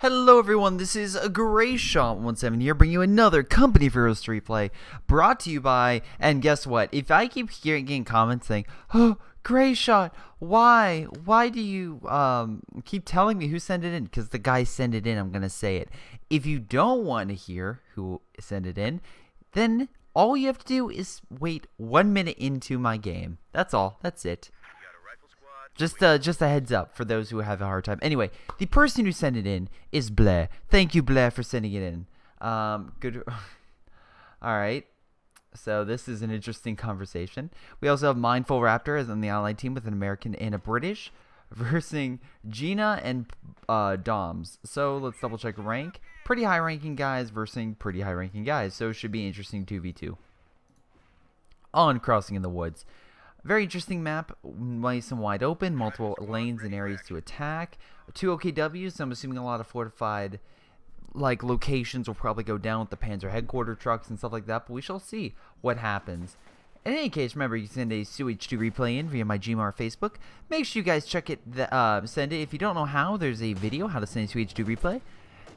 Hello everyone, this is a Greyshot17 here, bringing you another Company of Heroes 3 play, brought to you by, and guess what, if I keep getting comments saying, oh, Greyshot, why do you, keep telling me who sent it in, because the guy sent it in, I'm gonna say it. If you don't want to hear who sent it in, then all you have to do is wait 1 minute into my game. That's all, that's it. Just a heads up for those who have a hard time. Anyway, the person who sent it in is Blair. Thank you, Blair, for sending it in. Good. All right. So this is an interesting conversation. We also have Mindful Raptor as on the allied team with an American and a British versus Gina and Doms. So let's double check rank. Pretty high ranking guys versus pretty high ranking guys. So it should be interesting 2v2. On Crossing in the Woods. Very interesting map, nice and wide open, multiple lanes and areas to attack. 2 OKWs, so I'm assuming a lot of fortified locations will probably go down with the Panzer headquarter trucks and stuff like that, but we shall see what happens. In any case, remember, you can send a SUH2 replay in via my Gmar Facebook. Make sure you guys check it, send it. If you don't know how, there's a video how to send a SUH2 replay.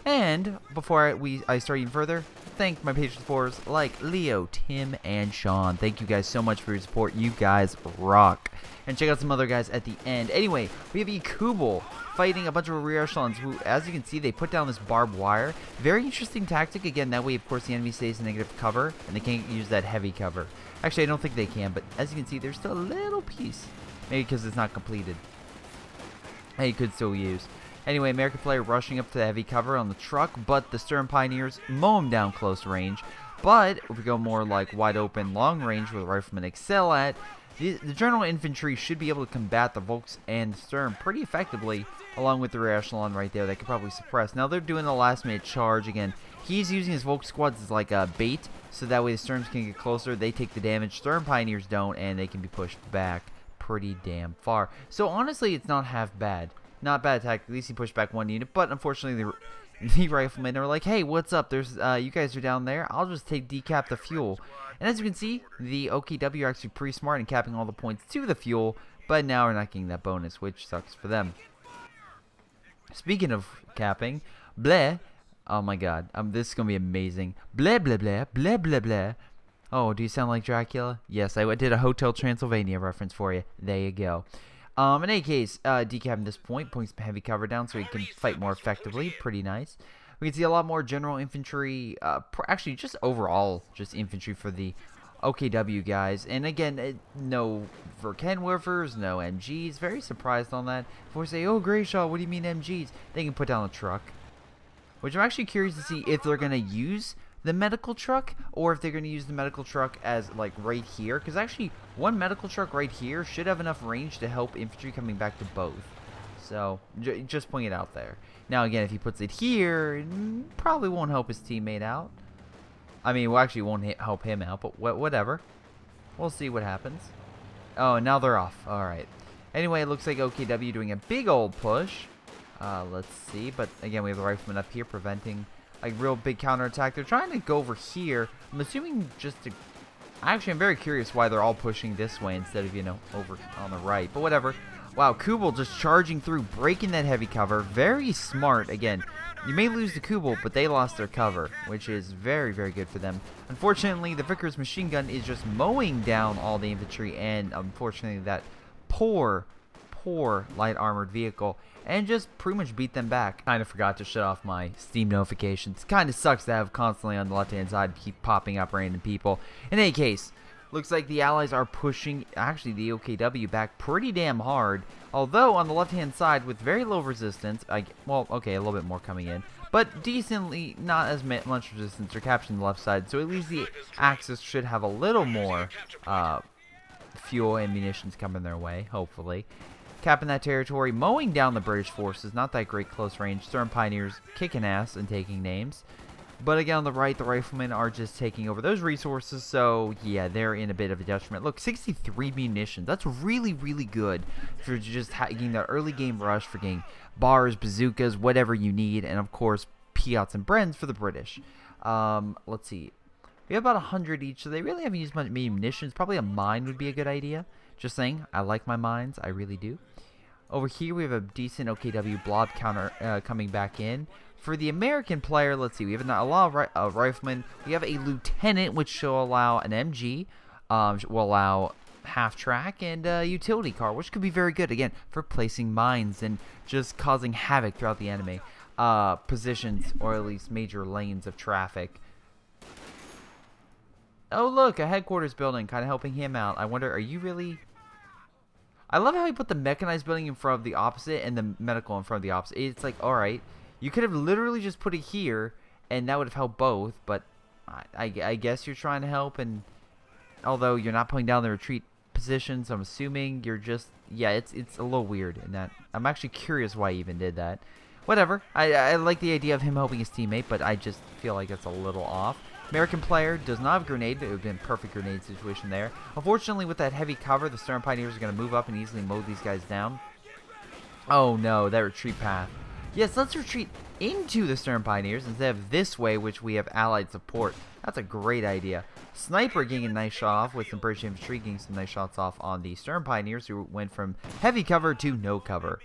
And before I start even further, thank my patron supporters like Leo, Tim, and Sean. Thank you guys so much for your support. You guys rock. And check out some other guys at the end. Anyway, we have Kubel fighting a bunch of rear echelons who, as you can see, they put down this barbed wire. Very interesting tactic. Again, that way, of course, the enemy stays in negative cover, and they can't use that heavy cover. Actually, I don't think they can, but as you can see, there's still a little piece. Maybe because it's not completed. And you could still use. Anyway, American player rushing up to the heavy cover on the truck, but the Stern Pioneers mow him down close range. But if we go more like wide open long range where the riflemen excel at, the general infantry should be able to combat the Volks and Stern pretty effectively, along with the rear echelon right there that could probably suppress. Now they're doing the last minute charge again. He's using his Volk squads as like a bait, so that way the Sterns can get closer, they take the damage, Stern Pioneers don't, and they can be pushed back pretty damn far. So honestly, it's not half bad. Not bad attack. At least he pushed back one unit, but unfortunately the riflemen are like, hey, what's up? There's you guys are down there. I'll just decap the fuel. And as you can see, the OKW are actually pretty smart in capping all the points to the fuel, but now we're not getting that bonus, which sucks for them. Speaking of capping, bleh. Oh my god, this is gonna be amazing. Bleh blah blah blah blah blah. Oh, do you sound like Dracula? Yes, I did a Hotel Transylvania reference for you. There you go. In any case, decapping this point, putting some heavy cover down so he can fight more effectively. Pretty nice. We can see a lot more general infantry, actually just overall just infantry for the OKW guys. And again, no Verkenwerfers, no MGs. Very surprised on that. Before we say, oh, Greyshot, what do you mean MGs? They can put down a truck. Which I'm actually curious to see if they're going to use the medical truck, or if they're going to use the medical truck as like right here, because actually one medical truck right here should have enough range to help infantry coming back to both. So just putting it out there. Now again, if he puts it here, it probably won't help his teammate out. I mean, well, actually won't help him out, but whatever, we'll see what happens. Oh, now they're off. All right, anyway, it looks like OKW doing a big old push. Let's see, but again, we have the riflemen up here preventing like real big counterattack. They're trying to go over here. I'm assuming just to... Actually, I'm very curious why they're all pushing this way instead of, you know, over on the right. But whatever. Wow, Kubel just charging through, breaking that heavy cover. Very smart. Again, you may lose the Kubel, but they lost their cover, which is very, very good for them. Unfortunately, the Vickers machine gun is just mowing down all the infantry, and unfortunately, that poor light armored vehicle, and just pretty much beat them back. Kind of forgot to shut off my Steam notifications. Kind of sucks to have constantly on the left hand side keep popping up random people. In any case, looks like the allies are pushing actually the OKW back pretty damn hard, although on the left hand side with very low resistance. Well, okay, a little bit more coming in, but decently not as much resistance. They're capturing the left side, so at least the Axis should have a little more fuel and munitions coming their way, hopefully. Capping that territory, mowing down the British forces. Not that great close range. Stern Pioneers kicking ass and taking names. But again, on the right, the riflemen are just taking over those resources. So, yeah, they're in a bit of a detriment. Look, 63 munitions. That's really, really good for just getting that early game rush, for getting bars, bazookas, whatever you need. And, of course, Piats and Brens for the British. Let's see. We have about 100 each, so they really haven't used much munitions. Probably a mine would be a good idea. Just saying, I like my mines. I really do. Over here, we have a decent OKW blob counter coming back in. For the American player, let's see, we have a lot of riflemen. We have a lieutenant, which will allow an MG, will allow half track, and a utility car, which could be very good, again, for placing mines and just causing havoc throughout the enemy positions, or at least major lanes of traffic. Oh, look, a headquarters building, kind of helping him out. I wonder, are you really... I love how he put the mechanized building in front of the opposite and the medical in front of the opposite. It's like, alright, you could have literally just put it here, and that would have helped both, but I guess you're trying to help, and although you're not putting down the retreat positions, I'm assuming you're just... Yeah, it's a little weird in that. I'm actually curious why he even did that. Whatever. I like the idea of him helping his teammate, but I just feel like it's a little off. American player does not have a grenade. It would have been a perfect grenade situation there. Unfortunately, with that heavy cover, the Stern Pioneers are going to move up and easily mow these guys down. Oh no, that retreat path. Yes, let's retreat into the Stern Pioneers instead of this way, which we have allied support. That's a great idea. Sniper getting a nice shot off with some British infantry, getting some nice shots off on the Stern Pioneers, who went from heavy cover to no cover.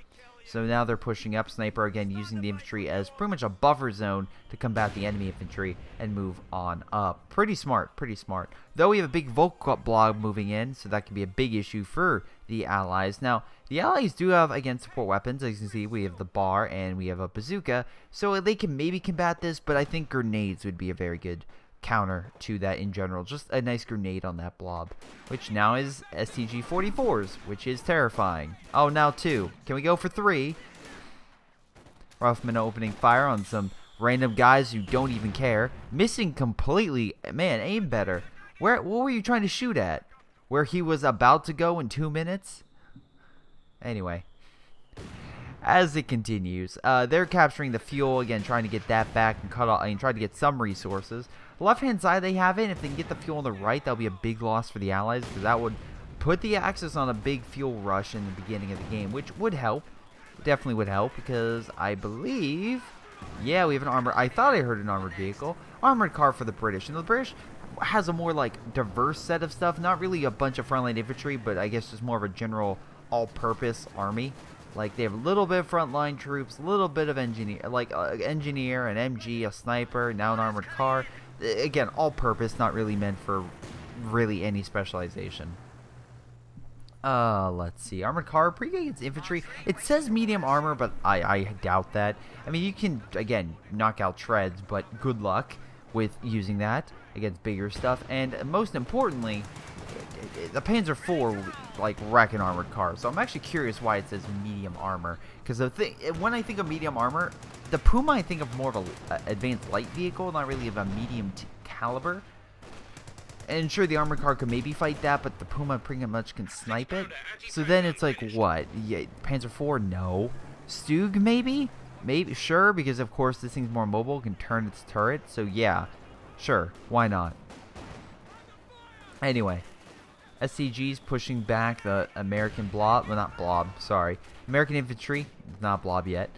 So now they're pushing up. Sniper again using the infantry as pretty much a buffer zone to combat the enemy infantry and move on up. Pretty smart, pretty smart. Though we have a big Volk blob moving in, so that can be a big issue for the Allies. Now, the Allies do have, again, support weapons. As you can see, we have the bar and we have a bazooka, so they can maybe combat this, but I think grenades would be a very good counter to that in general. Just a nice grenade on that blob, which now is STG-44s, which is terrifying. Oh, now 2. Can we go for 3? Ruffman opening fire on some random guys who don't even care. Missing completely. Man, aim better. What were you trying to shoot at? Where he was about to go in 2 minutes? Anyway. As it continues, they're capturing the fuel, again, trying to get that back and cut off, and trying to get some resources. Left-hand side, they have it. If they can get the fuel on the right, that'll be a big loss for the Allies, because that would put the Axis on a big fuel rush in the beginning of the game, which would help. Definitely would help, because I believe... Yeah, we have an armored... I thought I heard an armored vehicle. Armored car for the British. And the British has a more, like, diverse set of stuff. Not really a bunch of frontline infantry, but I guess just more of a general all-purpose army. Like, they have a little bit of frontline troops, a little bit of engineer, like engineer, an MG, a sniper, now an armored car. Again, all-purpose, not really meant for really any specialization. Let's see. Armored car, pretty good against infantry. It says medium armor, but I doubt that. I mean, you can, again, knock out treads, but good luck with using that against bigger stuff. And most importantly, the Panzer IV like wreck an armored car. So I'm actually curious why it says medium armor. Because when I think of medium armor, the Puma I think of more of an advanced light vehicle, not really of a medium caliber. And sure, the armored car could maybe fight that, but the Puma pretty much can snipe it. So then it's like, what? Yeah, Panzer IV? No. Stug maybe? Maybe, sure, because of course this thing's more mobile, can turn its turret. So yeah, sure, why not? Anyway. SCG's pushing back the American blob, well, not blob, sorry, American infantry, not blob yet,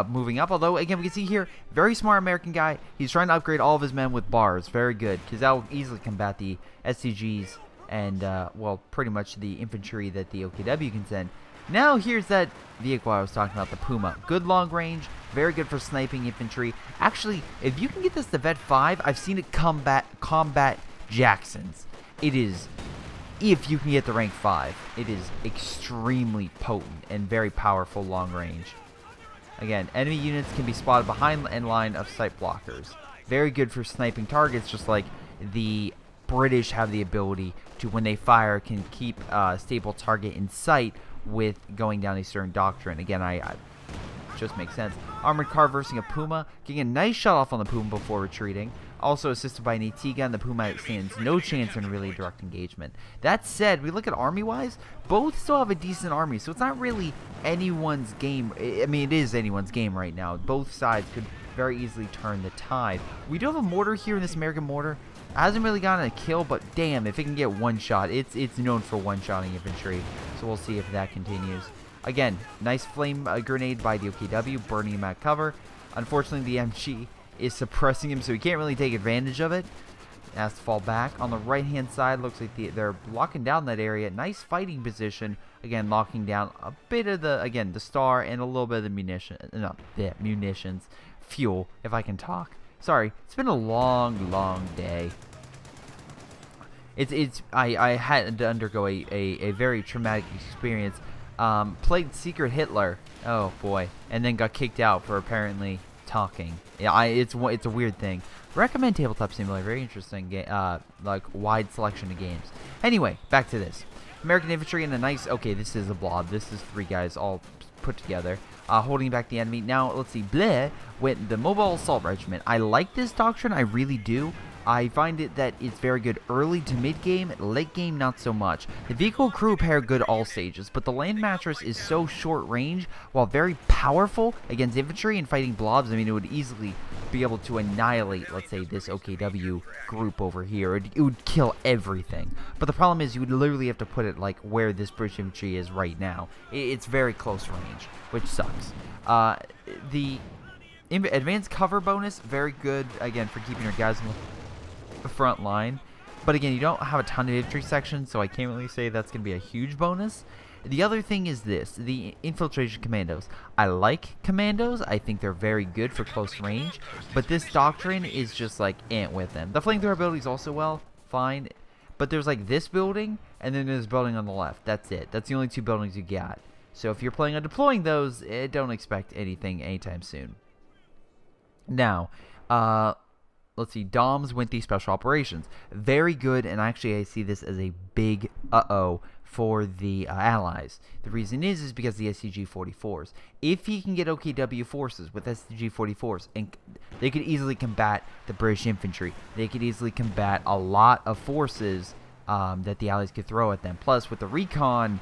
moving up, although, again, we can see here, very smart American guy, he's trying to upgrade all of his men with bars, very good, because that will easily combat the SCGs and, well, pretty much the infantry that the OKW can send. Now, here's that vehicle I was talking about, the Puma, good long range, very good for sniping infantry. Actually, if you can get this to Vet 5, I've seen it combat Jacksons. It is... If you can get the rank 5, it is extremely potent and very powerful long range. Again, enemy units can be spotted behind the end line of sight blockers. Very good for sniping targets, just like the British have the ability to, when they fire, can keep a stable target in sight with going down a certain doctrine. Again, I just makes sense. Armored car versus a Puma, getting a nice shot off on the Puma before retreating. Also assisted by an AT gun, the Puma stands no chance in really direct engagement. That said, we look at army-wise, both still have a decent army, so it's not really anyone's game. I mean, it is anyone's game right now. Both sides could very easily turn the tide. We do have a mortar here in this American mortar. It hasn't really gotten a kill, but damn, if it can get one shot, it's known for one-shotting infantry. So we'll see if that continues. Again, nice flame grenade by the OKW, burning him at cover. Unfortunately, the MG is suppressing him, so he can't really take advantage of it. Has to fall back. On the right-hand side, looks like they're locking down that area. Nice fighting position. Again, locking down a bit of the, again, the star and a little bit of the munitions fuel, if I can talk. Sorry, it's been a long day. I had to undergo a very traumatic experience. Played Secret Hitler. Oh boy, and then got kicked out for apparently talking. Yeah, it's a weird thing. Recommend Tabletop Simulator. Very interesting game. Like wide selection of games. Anyway, back to this. American infantry in a nice. Okay, this is a blob. This is 3 guys all put together, holding back the enemy. Now let's see. Bleh with the mobile assault regiment. I like this doctrine. I really do. I find it that it's very good early to mid game, late game not so much. The vehicle crew pair good all stages, but the land mattress is so short range while very powerful against infantry and fighting blobs. I mean, it would easily be able to annihilate, let's say, this OKW group over here. It would kill everything. But the problem is you would literally have to put it like where this British infantry is right now. It's very close range, which sucks. The advanced cover bonus, very good, again, for keeping your guys in the front line. But again, you don't have a ton of infantry sections, so I can't really say that's going to be a huge bonus. The other thing is this, the infiltration commandos. I like commandos. I think they're very good for close range, but this doctrine is just like ant with them. The flamethrower ability is also fine, but there's like this building, and then there's building on the left. That's it. That's the only 2 buildings you got. So if you're planning on deploying those, don't expect anything anytime soon. Now, let's see, DOMs Winthy Special Operations. Very good, and actually I see this as a big uh-oh for the Allies. The reason is because the SCG-44s. If he can get OKW forces with SCG-44s, and they could easily combat the British infantry. They could easily combat a lot of forces that the Allies could throw at them. Plus, with the recon,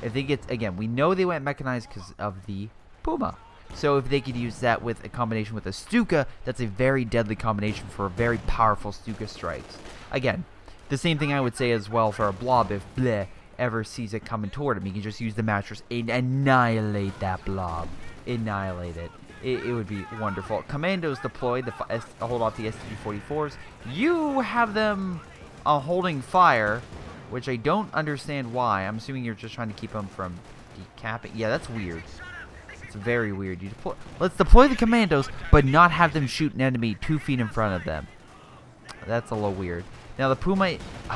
if they get, again, we know they went mechanized because of the Puma. So if they could use that with a combination with a Stuka, that's a very deadly combination for very powerful Stuka strikes. Again, the same thing I would say as well for a blob if bleh ever sees it coming toward him. He can just use the mattress and annihilate that blob. Annihilate it. It would be wonderful. Commandos deployed to hold off the SCG-44s. You have them holding fire, which I don't understand why. I'm assuming you're just trying to keep them from decapping. Yeah, that's weird. It's very weird. Let's deploy the commandos, but not have them shoot an enemy 2 feet in front of them. That's a little weird. Now the Puma,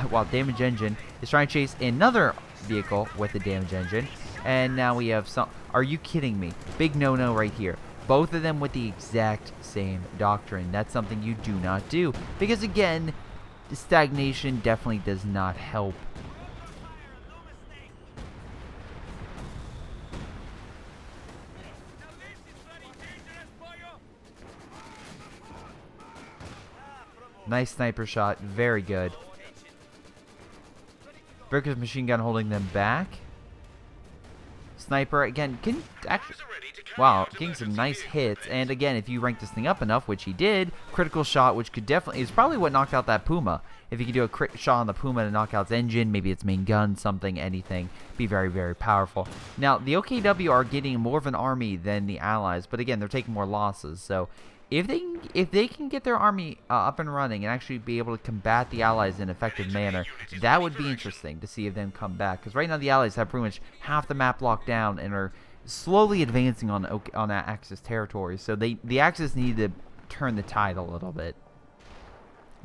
while damage engine, is trying to chase another vehicle with a damage engine, and now we have some. Are you kidding me? Big no-no right here. Both of them with the exact same doctrine. That's something you do not do, because again, the stagnation definitely does not help. Nice sniper shot. Very good. Breaker's machine gun holding them back. Sniper, again, can actually... Wow, getting some nice hits. And again, if you rank this thing up enough, which he did, critical shot, which could definitely... is probably what knocked out that Puma. If you could do a crit shot on the Puma to knock out its engine, maybe its main gun, something, anything, be very, very powerful. Now, the OKW are getting more of an army than the Allies, but again, they're taking more losses, so... If they can get their army up and running and actually be able to combat the Allies in an effective manner, that would be interesting to see if them come back. Because right now the Allies have pretty much half the map locked down and are slowly advancing on that Axis territory. So the Axis need to turn the tide a little bit.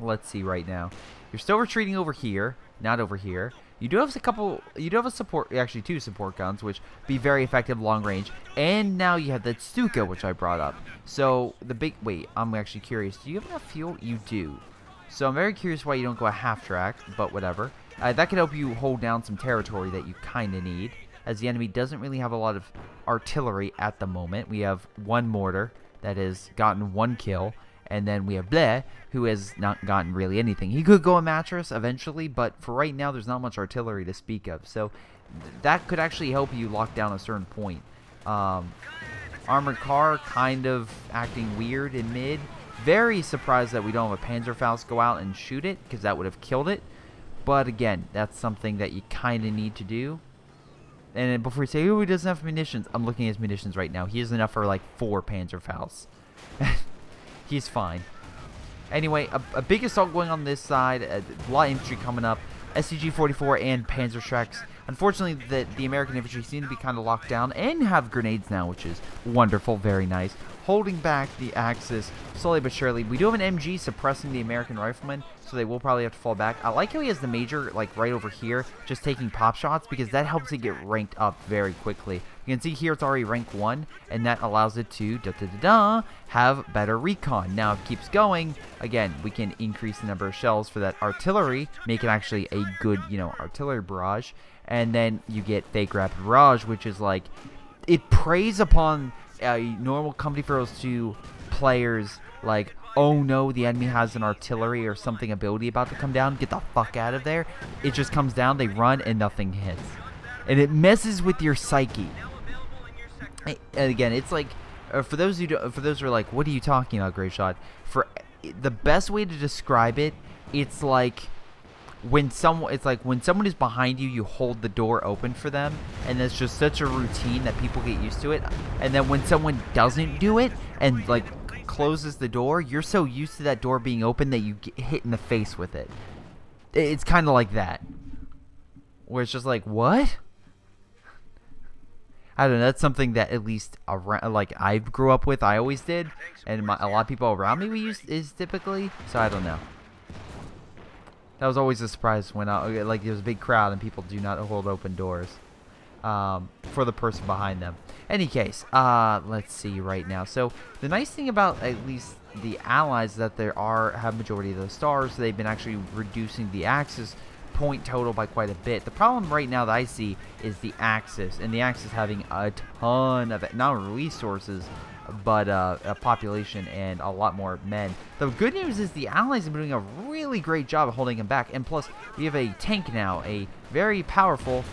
Let's see right now. You're still retreating over here, not over here. You do have a support, actually 2 support guns, which be very effective long range. And now you have that Stuka, which I brought up. So wait, I'm actually curious. Do you have enough fuel? You do. So I'm very curious why you don't go a half track, but whatever. That could help you hold down some territory that you kind of need, as the enemy doesn't really have a lot of artillery at the moment. We have 1 mortar that has gotten 1 kill. And then we have Bleh, who has not gotten really anything. He could go a mattress eventually, but for right now, there's not much artillery to speak of. So that could actually help you lock down a certain point. Armored car kind of acting weird in mid. Very surprised that we don't have a Panzerfaust go out and shoot it, because that would have killed it. But again, that's something that you kind of need to do. And then before you say, oh, he doesn't have munitions, I'm looking at his munitions right now. He has enough for like 4 Panzerfausts. He's fine. Anyway, a big assault going on this side. A lot of infantry coming up. SCG-44 and Panzerschrecks Unfortunately, the American infantry seem to be kind of locked down and have grenades now, which is wonderful, very nice. Holding back the Axis slowly but surely. We do have an MG suppressing the American riflemen, so they will probably have to fall back. I like how he has the Major, like, right over here, just taking pop shots, because that helps it get ranked up very quickly. You can see here it's already rank 1, and that allows it to have better recon. Now, if it keeps going, again, we can increase the number of shells for that artillery, make it actually a good, artillery barrage, and then you get fake rapid barrage, which is like, it preys upon normal Company for Heroes 2 players, like, oh no, the enemy has an artillery or something ability about to come down, get the fuck out of there. It just comes down, they run, and nothing hits. And it messes with your psyche. And again, it's like, for those who are like, what are you talking about, Greyshot? For the best way to describe it, it's like when someone is behind you, you hold the door open for them, and it's just such a routine that people get used to it. And then when someone doesn't do it and like closes the door, you're so used to that door being open that you get hit in the face with it. It's kind of like that, where it's just like, what? I don't know. That's something that at least around, like, I grew up with. I always did, and a lot of people around me is typically. So I don't know. That was always a surprise when like there's a big crowd and people do not hold open doors for the person behind them. Any case, let's see right now. So the nice thing about at least the Allies is that have majority of those stars. So they've been actually reducing the Axis point total by quite a bit. The problem right now that I see is the Axis, and the Axis having a ton of not only resources but a population and a lot more men. The good news is the Allies have been doing a really great job of holding them back, and plus we have a tank now, a very powerful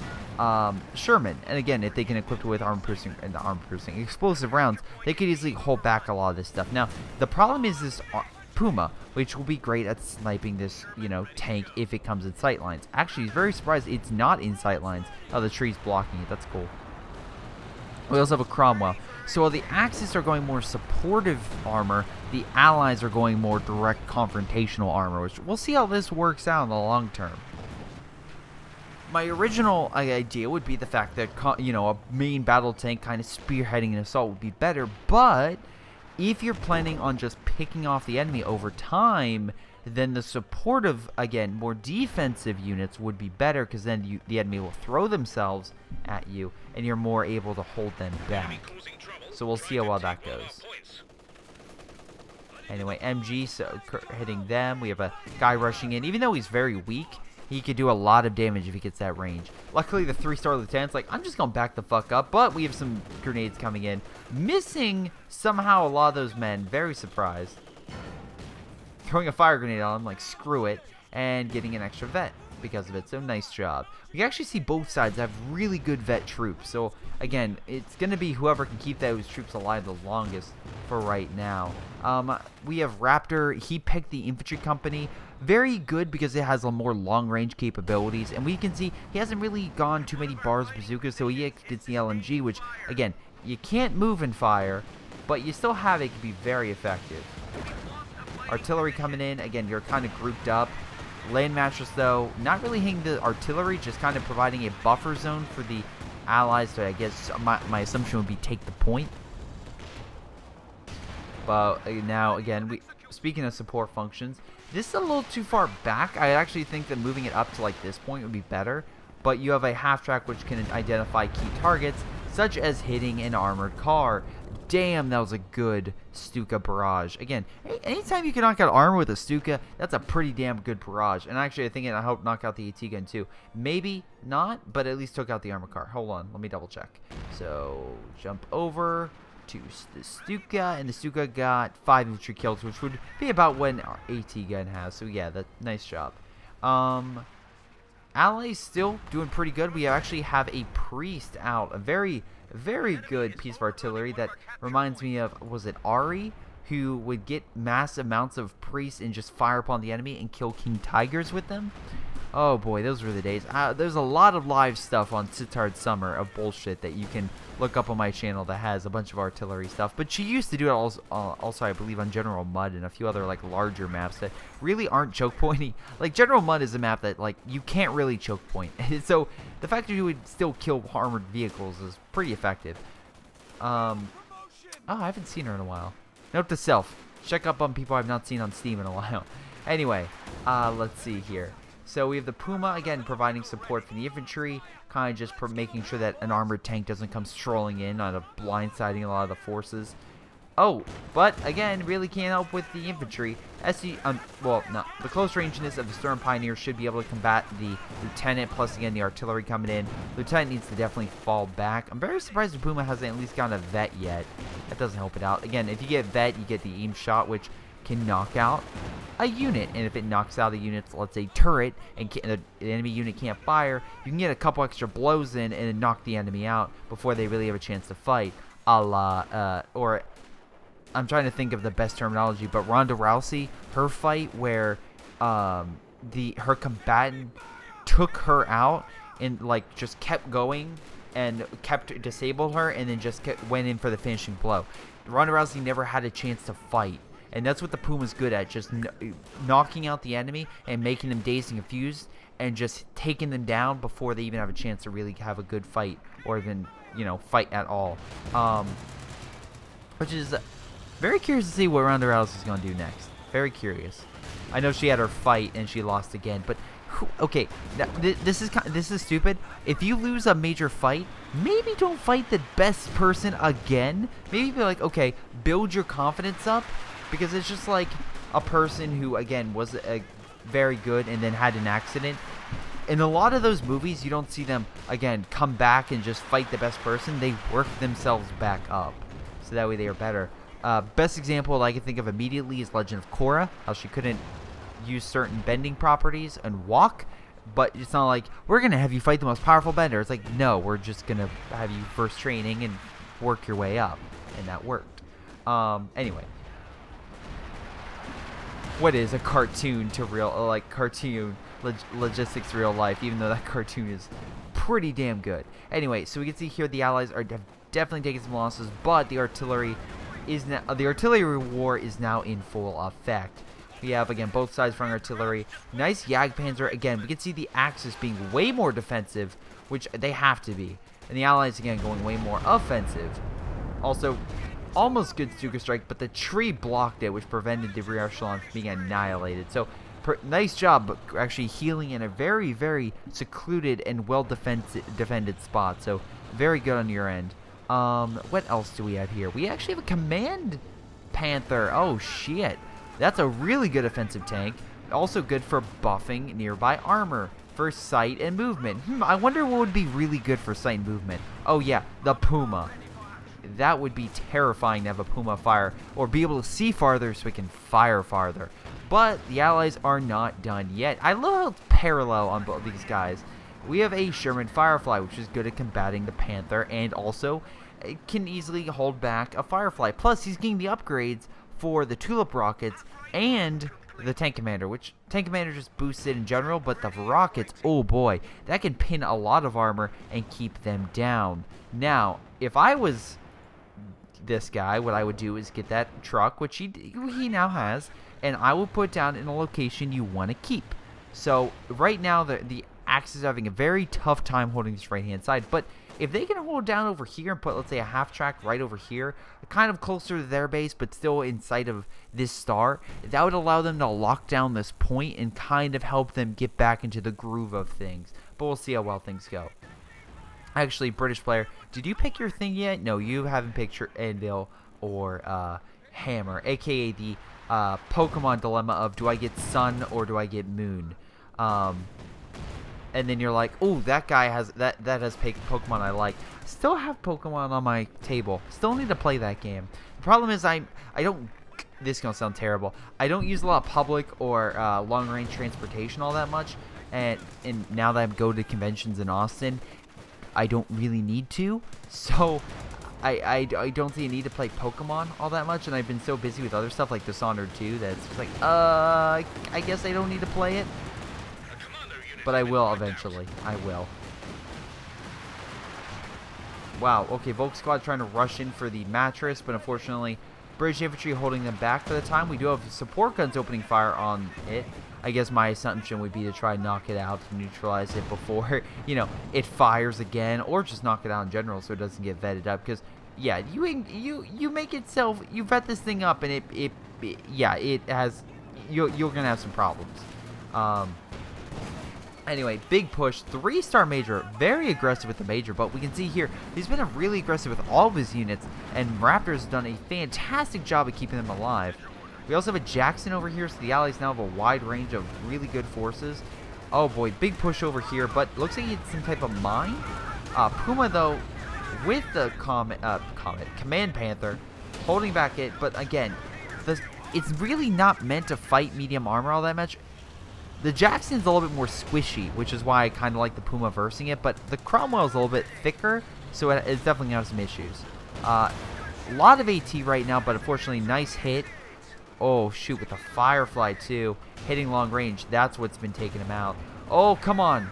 Sherman, and again, if they can equip it with armor-piercing explosive rounds, they could easily hold back a lot of this stuff. Now, the problem is this Puma, which will be great at sniping this, tank if it comes in sight lines. Actually, he's very surprised it's not in sight lines. Oh, the tree's blocking it. That's cool. We also have a Cromwell. So while the Axis are going more supportive armor, the Allies are going more direct confrontational armor, which we'll see how this works out in the long term. My original idea would be the fact that, a main battle tank kind of spearheading an assault would be better, but if you're planning on just picking off the enemy over time, then the supportive, again, more defensive units would be better, because then the enemy will throw themselves at you, and you're more able to hold them back. So we'll see how well that goes. Anyway, MG, so hitting them. We have a guy rushing in. Even though he's very weak, he could do a lot of damage if he gets that range. Luckily, the 3-star lieutenant's like, I'm just going to back the fuck up. But we have some grenades coming in. Missing somehow a lot of those men. Very surprised. Throwing a fire grenade on him, like, screw it. And getting an extra vet because of it. So nice job. We actually see both sides have really good vet troops. So again, it's going to be whoever can keep those troops alive the longest for right now. We have Raptor. He picked the infantry company. Very good because it has a more long-range capabilities. And we can see he hasn't really gone too many bars bazookas. So he gets the LMG, which, again, you can't move and fire, but you still have it can be very effective. Artillery coming in. Again, you're kind of grouped up. Land matches, though, not really hitting the artillery, just kind of providing a buffer zone for the Allies to, I guess, my assumption would be take the point. But now, again, speaking of support functions, this is a little too far back. I actually think that moving it up to, like, this point would be better. But you have a half-track which can identify key targets, such as hitting an armored car. Damn, that was a good Stuka barrage. Again, anytime you can knock out armor with a Stuka, that's a pretty damn good barrage. And actually, I think I hope knock out the AT gun too. Maybe not, but at least took out the armor car. Hold on, let me double check. So, jump over to the Stuka, and the Stuka got 5 infantry kills, which would be about what an AT gun has. So yeah, nice job. Allies still doing pretty good. We actually have a priest out, a very good piece of artillery that reminds me of, was it Ari, who would get mass amounts of priests and just fire upon the enemy and kill King Tigers with them. Oh boy, those were the days. There's a lot of live stuff on Sittard Summer of bullshit that you can look up on my channel that has a bunch of artillery stuff. But she used to do it also, I believe, on General Mud and a few other like larger maps that really aren't choke pointy. Like General Mud is a map that like you can't really choke point. So the fact that you would still kill armored vehicles is pretty effective. Oh, I haven't seen her in a while. Note to self: check up on people I've not seen on Steam in a while. Anyway, let's see here. So we have the Puma, again, providing support for the infantry, kind of just making sure that an armored tank doesn't come strolling in on a blindsiding a lot of the forces. Oh, but again, really can't help with the infantry. Well, no, the close rangeness of the Stern Pioneer should be able to combat the Lieutenant, plus again the artillery coming in. Lieutenant needs to definitely fall back. I'm very surprised the Puma hasn't at least gotten a vet yet. That doesn't help it out. Again, if you get vet, you get the aim shot, which can knock out a unit, and if it knocks out a unit's, let's say, turret, and the enemy unit can't fire, you can get a couple extra blows in and knock the enemy out before they really have a chance to fight. Or I'm trying to think of the best terminology, but Ronda Rousey, her fight where her combatant took her out and like just kept going and disabled her, and then just went in for the finishing blow. Ronda Rousey never had a chance to fight. And that's what the Puma's good at, just knocking out the enemy and making them dazed and confused and just taking them down before they even have a chance to really have a good fight or even, you know, fight at all. Which is very curious to see what Ronda Rousey is going to do next. Very curious. I know she had her fight and she lost again, but okay, this is stupid. If you lose a major fight, maybe don't fight the best person again. Maybe be like, okay, build your confidence up. Because it's just like a person who, again, was very good and then had an accident. In a lot of those movies, you don't see them, again, come back and just fight the best person. They work themselves back up. So that way they are better. Best example I can think of immediately is Legend of Korra. How she couldn't use certain bending properties and walk. But it's not like, we're going to have you fight the most powerful bender. It's like, no, we're just going to have you first training and work your way up. And that worked. Anyway. What is a cartoon to real, like cartoon logistics real life, even though that cartoon is pretty damn good. Anyway, so we can see here the Allies have definitely taken some losses, but the artillery war is now in full effect. We have, again, both sides firing artillery. Nice Jagdpanzer. Again, we can see the Axis being way more defensive, which they have to be. And the Allies, again, going way more offensive. Also, almost good Stuka strike, but the tree blocked it, which prevented the rear echelon from being annihilated. So, nice job, but actually healing in a very, very secluded and well-defended spot. So, very good on your end. What else do we have here? We actually have a Command Panther. Oh, shit. That's a really good offensive tank. Also good for buffing nearby armor for sight and movement. I wonder what would be really good for sight and movement. Oh, yeah, the Puma. That would be terrifying to have a Puma fire, or be able to see farther so we can fire farther. But the Allies are not done yet. I love how it's parallel on both these guys. We have a Sherman Firefly, which is good at combating the Panther, and also it can easily hold back a Firefly. Plus, he's getting the upgrades for the Tulip rockets and the Tank Commander, which Tank Commander just boosts it in general, but the rockets, oh boy, that can pin a lot of armor and keep them down. Now, if I was this guy, what I would do is get that truck, which he now has, and I will put down in a location you want to keep. So right now the Axis is having a very tough time holding this right hand side, but if they can hold down over here and put, let's say, a half track right over here, kind of closer to their base but still in sight of this star, that would allow them to lock down this point and kind of help them get back into the groove of things. But we'll see how well things go. Actually, British player, did you pick your thing yet? No, you haven't picked your Anvil or Hammer, aka the Pokemon dilemma of, do I get Sun or do I get Moon? And then you're like, oh, that guy has that has Pokemon I like. Still have Pokemon on my table. Still need to play that game. The problem is I don't. This is gonna sound terrible. I don't use a lot of public or long range transportation all that much, and now that I go to conventions in Austin, I don't really need to. So I don't see a need to play Pokemon all that much, and I've been so busy with other stuff like Dishonored 2 that it's just like, I guess I don't need to play it. but I will eventually. I will. Wow, okay, Volk Squad trying to rush in for the mattress, but unfortunately, British infantry holding them back for the time. We do have support guns opening fire on it. I guess my assumption would be to try and knock it out, to neutralize it before, you know, it fires again, or just knock it out in general so it doesn't get vetted up. Because, yeah, you make it self, you vet this thing up, and it has, you're gonna have some problems. Anyway, big push, 3-star Major, very aggressive with the Major, but we can see here, he's been really aggressive with all of his units, and Raptor's done a fantastic job of keeping them alive. We also have a Jackson over here, so the Allies now have a wide range of really good forces. Oh boy, big push over here, but looks like it's some type of mine. Puma, though, with the Command Panther, holding back it, but again, it's really not meant to fight medium armor all that much. The Jackson's a little bit more squishy, which is why I kind of like the Puma versing it, but the Cromwell's a little bit thicker, so it's definitely got some issues. A lot of AT right now, but unfortunately, nice hit. Oh, shoot, with the Firefly, too. Hitting long range, that's what's been taking him out. Oh, come on.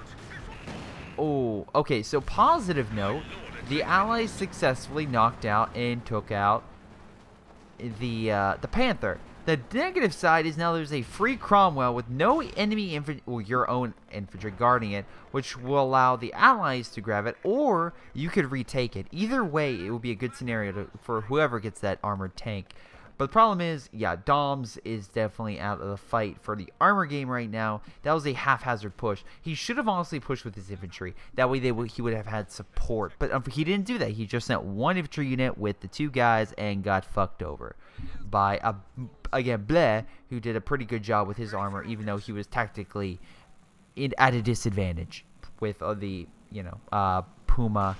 Oh, okay, so positive note, the Allies successfully knocked out and took out the Panther. The negative side is now there's a free Cromwell with no enemy infantry, or your own infantry guarding it, which will allow the Allies to grab it, or you could retake it. Either way, it would be a good scenario for whoever gets that armored tank. But the problem is, yeah, Doms is definitely out of the fight for the armor game right now. That was a haphazard push. He should have honestly pushed with his infantry. That way he would have had support. But he didn't do that. He just sent one infantry unit with the 2 guys and got fucked over by, again, Bleh, who did a pretty good job with his armor, even though he was tactically at a disadvantage with the, you know, Puma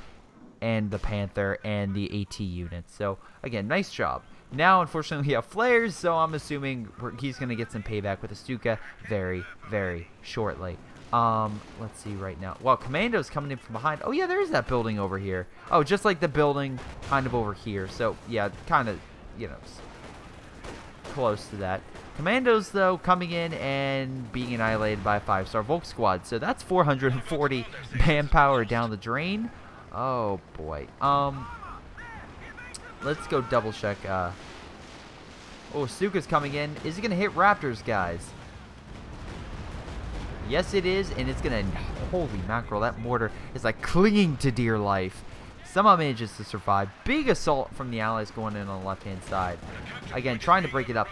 and the Panther and the AT units. So, again, nice job. Now, unfortunately, we have flares, so I'm assuming he's going to get some payback with the Stuka very, very shortly. Let's see right now. Well, Commando's coming in from behind. Oh, yeah, there is that building over here. Oh, just like the building kind of over here. So, yeah, kind of, you know, close to that. Commandos, though, coming in and being annihilated by a 5-star Volk Squad. So that's 440 manpower down the drain. Oh, boy. Let's go double check. Oh, Stuka's coming in. Is it going to hit Raptors, guys? Yes, it is, and it's going to... Holy mackerel, that mortar is like clinging to dear life. Somehow manages to survive. Big assault from the Allies going in on the left-hand side. Again, trying to break it up.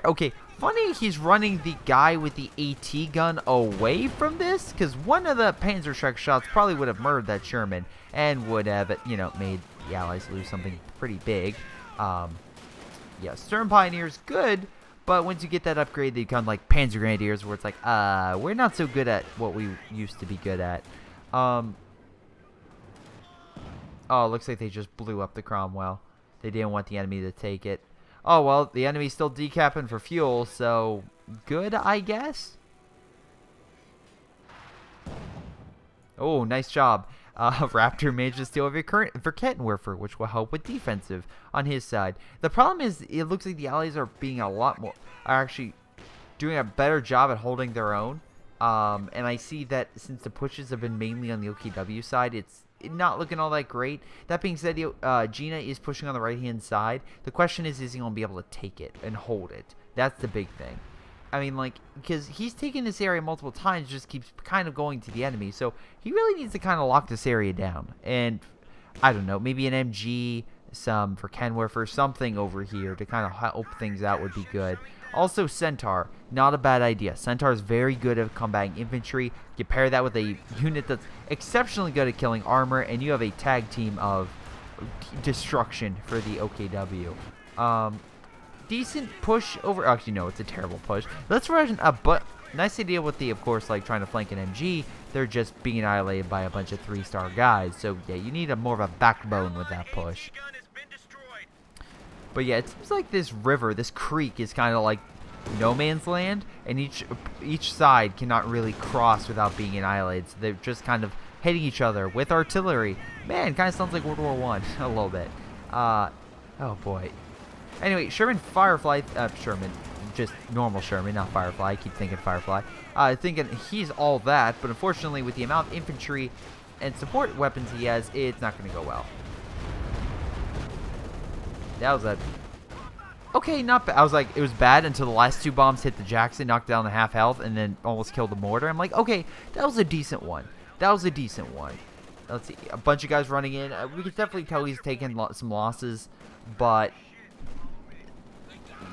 Okay, funny he's running the guy with the AT gun away from this, because one of the Panzerschreck shots probably would have murdered that Sherman and would have, you know, made the Allies lose something pretty big. Yeah, Stern Pioneer's good, but once you get that upgrade, they become like Panzer Grenadiers, where it's like, we're not so good at what we used to be good at. Oh, looks like they just blew up the Cromwell. They didn't want the enemy to take it. Oh, well, the enemy's still decapping for fuel, so good, I guess. Oh, nice job. Raptor managed to steal over Verkettenwerfer, which will help with defensive on his side. The problem is, it looks like the Allies are being are actually doing a better job at holding their own. And I see that since the pushes have been mainly on the OKW side, it's not looking all that great. That being said, Gina is pushing on the right-hand side. The question is he going to be able to take it and hold it? That's the big thing. I mean, like, because he's taken this area multiple times, just keeps kind of going to the enemy. So he really needs to kind of lock this area down. And, I don't know, maybe an MG, some for Kenwerfer, something over here to kind of help things out would be good. Also, Centaur, not a bad idea. Centaur is very good at combating infantry. You pair that with a unit that's exceptionally good at killing armor, and you have a tag team of destruction for the OKW. Decent push over. Actually, no, it's a terrible push. Let's run a nice idea with the, of course, like trying to flank an MG. They're just being annihilated by a bunch of 3-star guys. So yeah, you need more of a backbone with that push. But yeah, it seems like this river, this creek, is kind of like no man's land, and each side cannot really cross without being annihilated. So they're just kind of hitting each other with artillery. Man, kind of sounds like World War I a little bit. Oh boy. Anyway, Sherman Firefly, just normal Sherman, not Firefly. I keep thinking Firefly. Thinking he's all that, but unfortunately with the amount of infantry and support weapons he has, it's not going to go well. That was a... Okay, not bad. I was like, it was bad until the last 2 bombs hit the Jackson, knocked down the half health, and then almost killed the mortar. I'm like, okay, that was a decent one. That was a decent one. Let's see, a bunch of guys running in. We can definitely tell he's taken some losses, but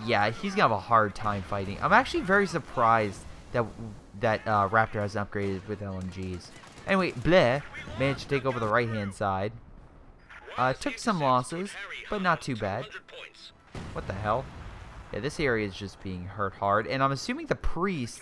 yeah, he's gonna have a hard time fighting. I'm actually very surprised that Raptor hasn't upgraded with LMGs. Anyway, Blair managed to take over the right-hand side. Took some losses, but not too bad. What the hell? Yeah, this area is just being hurt hard. And I'm assuming the priest...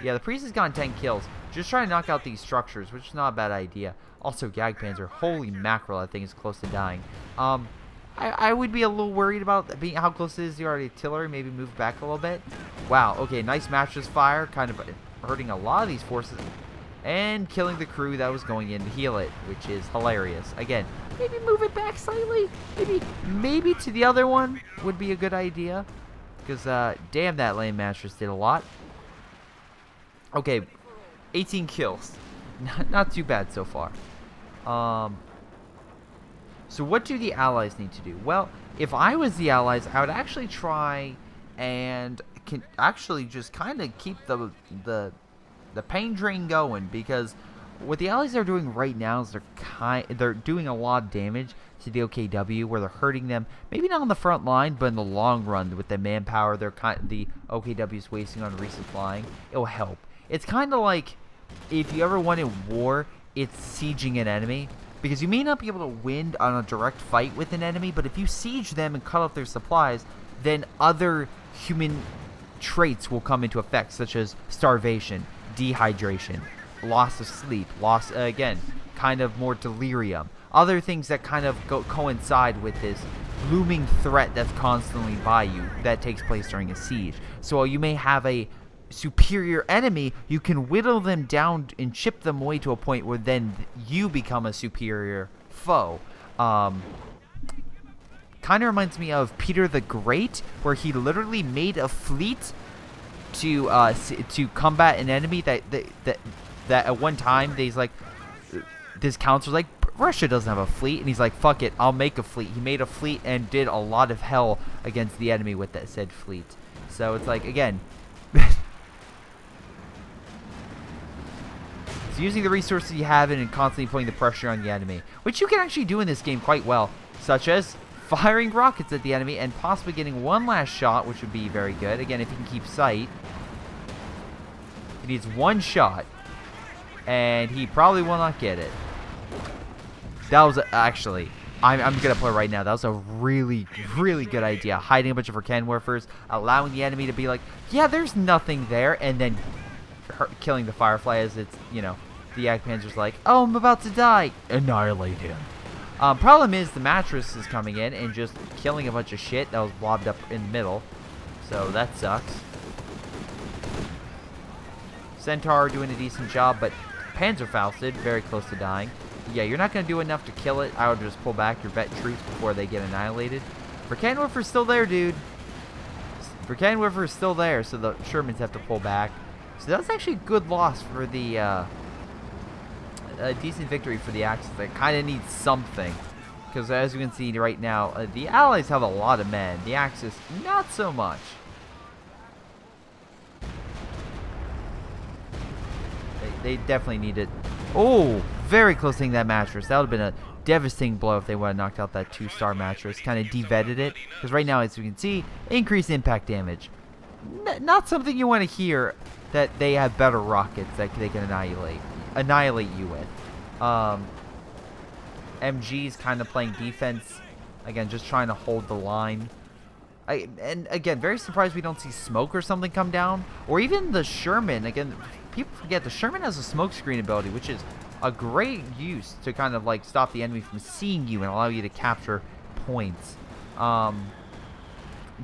Yeah, the priest has gotten 10 kills. Just trying to knock out these structures, which is not a bad idea. Also, Gag Panzer. Holy mackerel, that thing is close to dying. I would be a little worried about how close it is to our artillery. Maybe move back a little bit. Wow, okay, nice mattress fire. Kind of hurting a lot of these forces. And killing the crew that was going in to heal it, which is hilarious. Again, maybe move it back slightly. Maybe to the other one would be a good idea. Because, damn, that lame mattress did a lot. Okay, 18 kills. Not too bad so far. So what do the allies need to do? Well, if I was the allies, I would actually try and can actually just kind of keep the pain drain going, because what the allies are doing right now is they're doing a lot of damage to the OKW, where they're hurting them. Maybe not on the front line, but in the long run with the manpower the OKW is wasting on resupplying, it will help. It's kind of like if you ever won in war, it's sieging an enemy. Because you may not be able to win on a direct fight with an enemy, but if you siege them and cut off their supplies, then other human traits will come into effect, such as starvation, dehydration, loss of sleep, loss, again, kind of more delirium. Other things that kind of coincide with this looming threat that's constantly by you that takes place during a siege. So while you may have a superior enemy, you can whittle them down and chip them away to a point where then you become a superior foe. Kind of reminds me of Peter the Great, where he literally made a fleet to combat an enemy that at one time he's like, this counselor's like, Russia doesn't have a fleet, and he's like, fuck it, I'll make a fleet. He made a fleet and did a lot of hell against the enemy with that said fleet. So it's like, again, it's using the resources you have and constantly putting the pressure on the enemy, which you can actually do in this game quite well, such as firing rockets at the enemy and possibly getting one last shot, which would be very good. Again, if you can keep sight. He needs one shot, and he probably will not get it. That was actually, I'm going to play right now. That was a really, really good idea. Hiding a bunch of Verkenwerfers, allowing the enemy to be like, yeah, there's nothing there, and then killing the Firefly as it's, you know, the Jagdpanzer's like, oh, I'm about to die. Annihilate him. Problem is the mattress is coming in and just killing a bunch of shit that was blobbed up in the middle. So that sucks. Centaur doing a decent job, but Panzerfausted very close to dying. Yeah, you're not going to do enough to kill it. I would just pull back your vet troops before they get annihilated. Verkenwerfer's still there, dude. Verkenwerfer's still there, so the Shermans have to pull back. So that's actually a good loss for the, a decent victory for the Axis. That kind of needs something. Because as you can see right now, the Allies have a lot of men. The Axis, not so much. They definitely need it. Oh, very close thing that mattress. That would have been a devastating blow if they would have knocked out that 2-star mattress. Kind of devetted it. Because right now, as you can see, increased impact damage. Not something you want to hear, that they have better rockets that they can annihilate you with. MG's kind of playing defense. Again, just trying to hold the line. And again, very surprised we don't see smoke or something come down. Or even the Sherman. Again, people forget the Sherman has a smoke screen ability, which is a great use to kind of like stop the enemy from seeing you and allow you to capture points.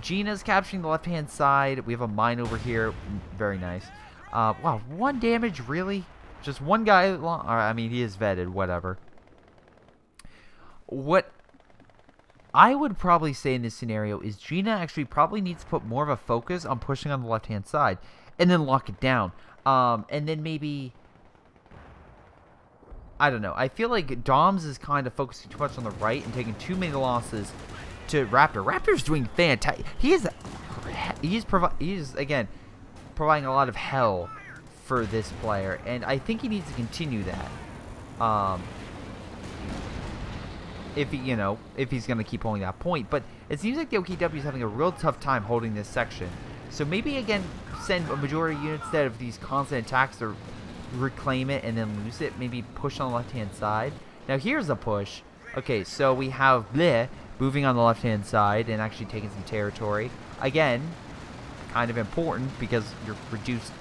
Gina's capturing the left-hand side. We have a mine over here. Very nice. Wow, 1 damage, really? Just one guy? I mean, he is vetted, whatever. What I would probably say in this scenario is Gina actually probably needs to put more of a focus on pushing on the left-hand side and then lock it down. And then maybe, I don't know. I feel like Doms is kind of focusing too much on the right and taking too many losses to Raptor. Raptor's doing fantastic. He's again providing a lot of hell for this player, and I think he needs to continue that. If he, if he's going to keep holding that point. But it seems like the OKW is having a real tough time holding this section. So maybe, again, send a majority unit instead of these constant attacks to reclaim it and then lose it. Maybe push on the left-hand side. Now, here's a push. Okay, so we have Bleh moving on the left-hand side and actually taking some territory. Again, kind of important because you're reduced.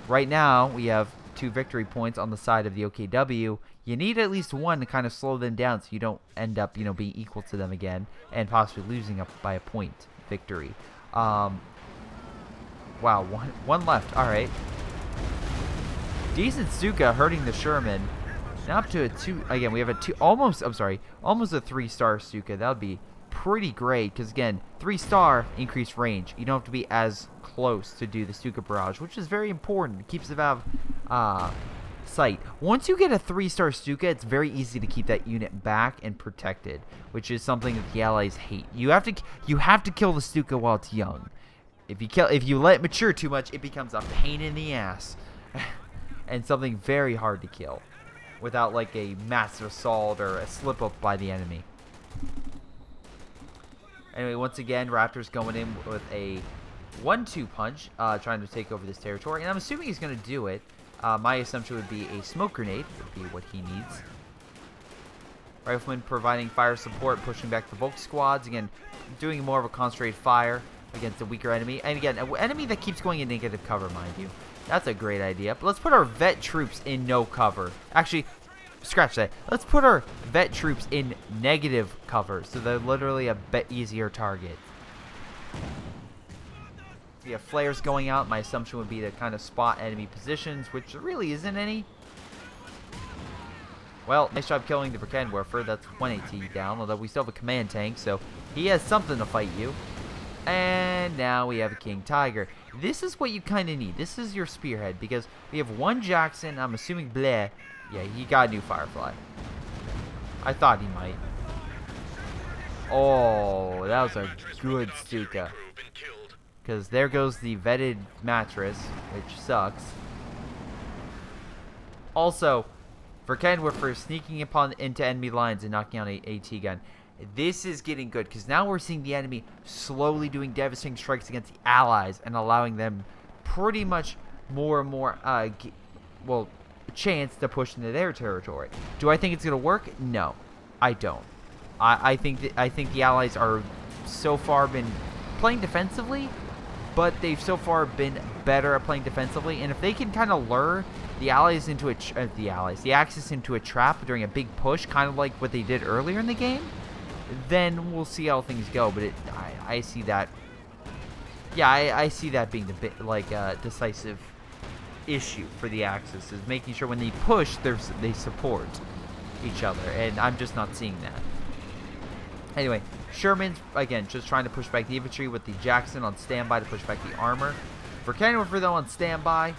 Right now, we have 2 victory points on the side of the OKW. You need at least one to kind of slow them down so you don't end up, being equal to them again and possibly losing up by a point victory. Wow, one left. All right. Decent Stuka hurting the Sherman. Now up to a 2. Again, we have a 2. Almost a 3-star Stuka. That would be pretty great because, again, 3-star increased range. You don't have to be as close to do the Stuka barrage, which is very important. It keeps the Valve sight. Once you get a 3-star Stuka, it's very easy to keep that unit back and protected, which is something that the allies hate. You have to kill the Stuka while it's young. If you let it mature too much, it becomes a pain in the ass and something very hard to kill without like a massive assault or a slip up by the enemy. Anyway, once again, Raptor's going in with a 1-2 punch, trying to take over this territory, and I'm assuming he's going to do it. My assumption would be a smoke grenade would be what he needs. Rifleman providing fire support, pushing back the bulk squads. Again, doing more of a concentrated fire against a weaker enemy. And again, an enemy that keeps going in negative cover, mind you. That's a great idea. But let's put our vet troops in no cover. Actually, scratch that. Let's put our vet troops in negative cover so they're literally a bit easier target. We have flares going out. My assumption would be to kind of spot enemy positions, which really isn't any. Well, nice job killing the Verkenwerfer. That's 1 AT down, although we still have a command tank, so he has something to fight you. And now we have a King Tiger. This is what you kind of need. This is your spearhead, because we have 1 Jackson. I'm assuming Bleh. Yeah, he got a new Firefly. I thought he might. Oh, that was a good Stuka. Because there goes the vetted mattress, which sucks. Also, Verkenwerfer sneaking into enemy lines and knocking out a AT gun. This is getting good because now we're seeing the enemy slowly doing devastating strikes against the allies and allowing them pretty much more and more, chance to push into their territory. Do I think it's going to work? No, I don't. I think the allies are so far been playing defensively, but they've so far been better at playing defensively. And if they can kind of lure the allies into the Axis into a trap during a big push, kind of like what they did earlier in the game, then we'll see how things go. But I see that. Yeah, I see that being the decisive issue for the Axis, is making sure when they push, they support each other, and I'm just not seeing that. Anyway, Sherman's, again, just trying to push back the infantry with the Jackson on standby to push back the armor. Verkenwerfer, though, on standby,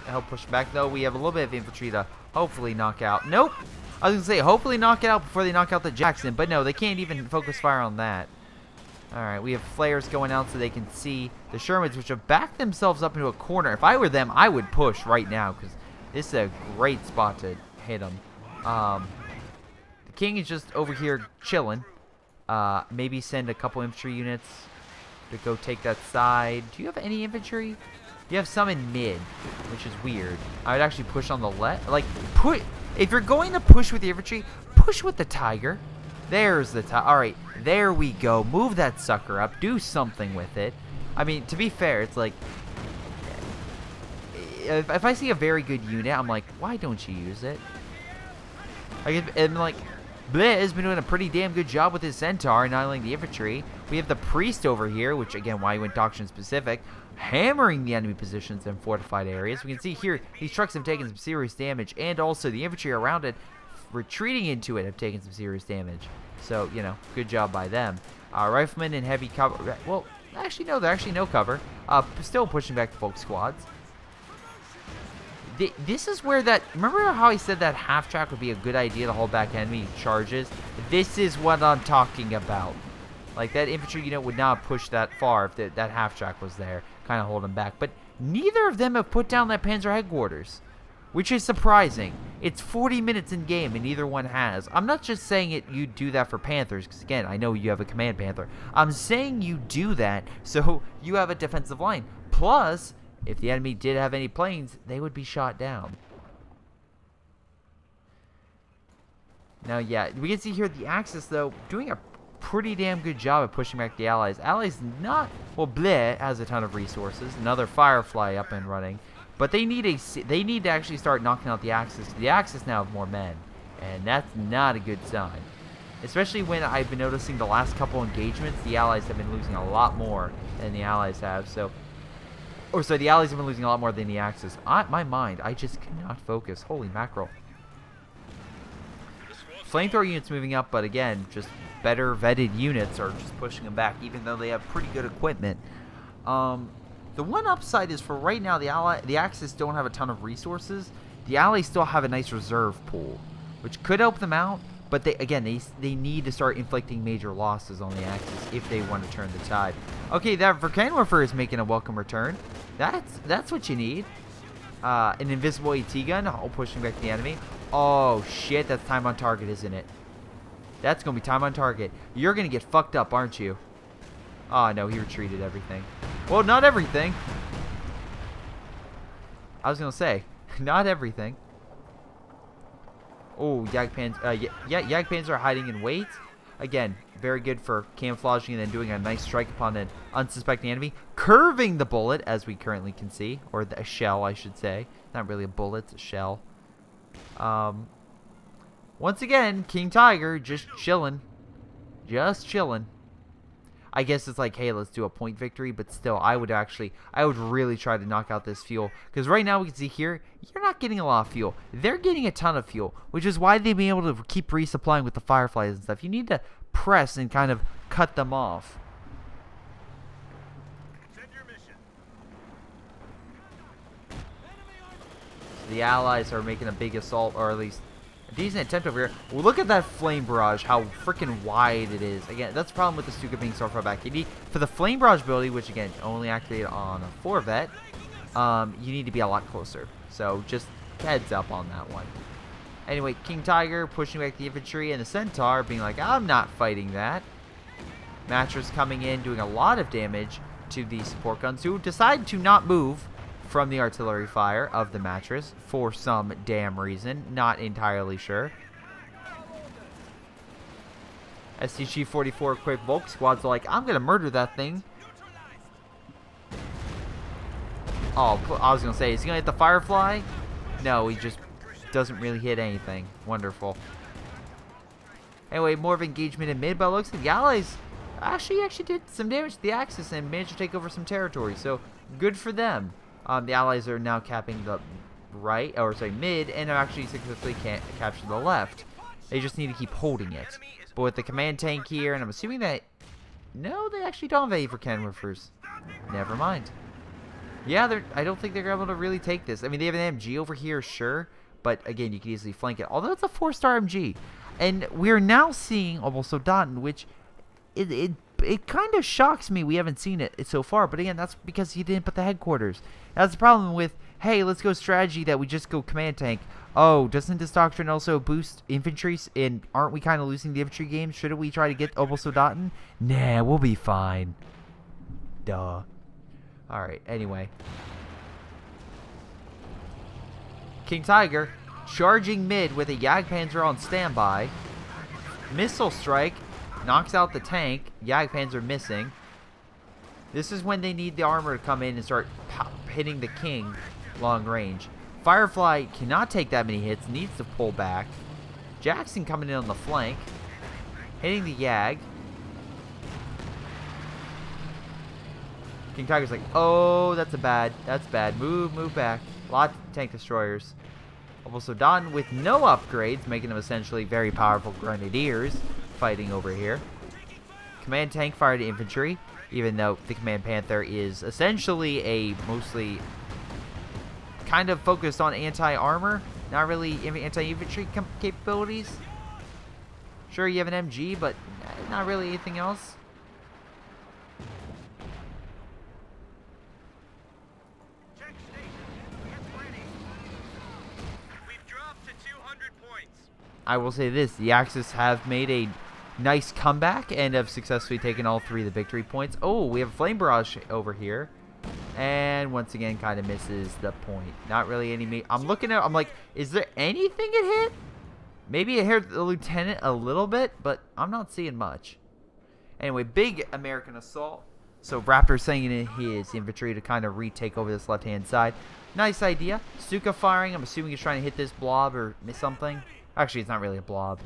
help push back, though. We have a little bit of infantry to hopefully knock out. Nope! I was going to say, hopefully knock it out before they knock out the Jackson, but no, they can't even focus fire on that. Alright, we have flares going out so they can see the Shermans, which have backed themselves up into a corner. If I were them, I would push right now, because this is a great spot to hit them. The King is just over here chilling. Maybe send a couple infantry units to go take that side. Do you have any infantry? You have some in mid, which is weird. I would actually push on the left. If you're going to push with the infantry, push with the Tiger. There's the Tiger. Alright, there we go. Move that sucker up. Do something with it. I mean, to be fair, it's like, if I see a very good unit, I'm like, why don't you use it? And like, Bleh has been doing a pretty damn good job with his Centaur, annihilating the infantry. We have the Priest over here, which, again, why he went Doctrine specific, hammering the enemy positions in fortified areas. We can see here, these trucks have taken some serious damage, and also the infantry around it retreating into it have taken some serious damage. So, you know, good job by them. Riflemen in heavy cover. Well, actually, no, they're actually no cover. Still pushing back the bulk squads. This is where that... Remember how I said that half track would be a good idea to hold back enemy charges? This is what I'm talking about. Like, that infantry unit would not push that far if that half track was there. Kind of hold them back. But neither of them have put down that Panzer headquarters, which is surprising. It's 40 minutes in game and neither one has. I'm not just saying you do that for Panthers, because again, I know you have a command Panther. I'm saying you do that so you have a defensive line. Plus, if the enemy did have any planes, they would be shot down. Now, yeah, we can see here the Axis, though, doing a pretty damn good job of pushing back the Allies. Allies not... Well, Bleh has a ton of resources. Another Firefly up and running. But they need to actually start knocking out the Axis. The Axis now have more men. And that's not a good sign. Especially when I've been noticing the last couple engagements, the Allies have been losing a lot more than the Allies have. So... Or sorry, the Allies have been losing a lot more than the Axis. My mind, I just cannot focus. Holy mackerel. Flamethrower units moving up, but again, just better vetted units are just pushing them back, even though they have pretty good equipment. The one upside is for right now, the Axis don't have a ton of resources. The Allies still have a nice reserve pool, which could help them out. But they need to start inflicting major losses on the Axis if they want to turn the tide. Okay, that Vulcanwerfer is making a welcome return. That's what you need. An invisible AT gun, pushing back the enemy. Oh shit, that's time on target, isn't it? That's gonna be time on target. You're gonna get fucked up, aren't you? Oh no, he retreated everything. Well, not everything. I was gonna say, not everything. Oh, Jagdpanzer are hiding in wait. Again, very good for camouflaging and then doing a nice strike upon an unsuspecting enemy. Curving the bullet, as we currently can see. Or a shell, I should say. Not really a bullet, it's a shell. Once again, King Tiger just chilling. Just chilling. I guess it's like, hey, let's do a point victory, but still, I would really try to knock out this fuel. Because right now, we can see here, you're not getting a lot of fuel. They're getting a ton of fuel, which is why they've been able to keep resupplying with the Fireflies and stuff. You need to press and kind of cut them off. So the Allies are making a big assault, or at least a decent attempt over here. Well, look at that flame barrage, how freaking wide it is. Again, that's the problem with the Stuka being so far back. You need, for the flame barrage ability, which again, only activated on a 4-vet, you need to be a lot closer. So just heads up on that one. Anyway, King Tiger pushing back the infantry, and the Centaur being like, I'm not fighting that. Mattress coming in, doing a lot of damage to the support guns, who decide to not move from the artillery fire of the Mattress for some damn reason. Not entirely sure. STG-44 equipped Volk squads are like, I'm going to murder that thing. Oh, I was going to say, is he going to hit the Firefly? No, he just doesn't really hit anything. Wonderful. Anyway, more of engagement in mid, but it looks like the Allies actually did some damage to the Axis and managed to take over some territory. So, good for them. The Allies are now capping the right, or sorry, mid, and have actually successfully captured the left. They just need to keep holding it. But with the command tank here, and I'm assuming that... No, they actually don't have any for Vulcanwerfers. Never mind. Yeah, I don't think they're able to really take this. I mean, they have an MG over here, sure. But again, you can easily flank it. Although it's a 4-star MG. And we're now seeing almost Soldaten, which... It kind of shocks me we haven't seen it so far, but again, that's because he didn't put the headquarters. That's the problem with, hey, let's go strategy that we just go command tank. Oh, doesn't this doctrine also boost infantry? And aren't we kind of losing the infantry game? Shouldn't we try to get Obosodaten? Nah, we'll be fine. Duh. Alright, anyway. King Tiger charging mid with a Jagdpanzer on standby. Missile strike. Knocks out the tank. Jagdpanzer missing. This is when they need the armor to come in and start hitting the king long range. Firefly cannot take that many hits. Needs to pull back. Jackson coming in on the flank. Hitting the Yag. King Tiger's like, oh, that's bad. Move back. A lot of tank destroyers. A Also done with no upgrades, making them essentially very powerful grenadiers fighting over here. Command tank fire to infantry, even though the Command Panther is essentially a mostly kind of focused on anti-armor, not really anti-infantry capabilities. Sure, you have an MG, but not really anything else. I will say this, the Axis have made a nice comeback and have successfully taken all 3 of the victory points. Oh, we have a Flame Barrage over here. And once again, kind of misses the point. Not really any... I'm looking at... I'm like, is there anything it hit? Maybe it hit the Lieutenant a little bit, but I'm not seeing much. Anyway, big American assault. So Raptor's sending in his infantry to kind of retake over this left-hand side. Nice idea. Stuka firing. I'm assuming he's trying to hit this blob or miss something. Actually, it's not really a blob.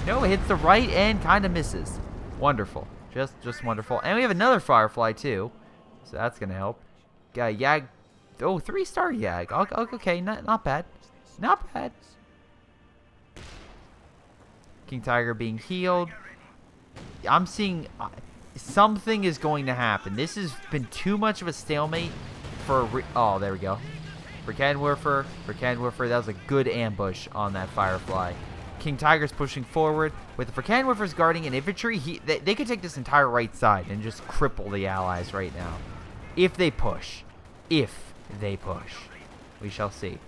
No, it hits the right and kind of misses. Wonderful. Just wonderful. And we have another Firefly, too. So that's going to help. Yag. Oh, 3-star Yag. Okay, not bad. Not bad. King Tiger being healed. I'm seeing something is going to happen. This has been too much of a stalemate for... oh, there we go. For Canwerfer. That was a good ambush on that Firefly. King Tiger's pushing forward. With the Canwerfer's guarding and infantry, they could take this entire right side and just cripple the allies right now. If they push. If they push. We shall see.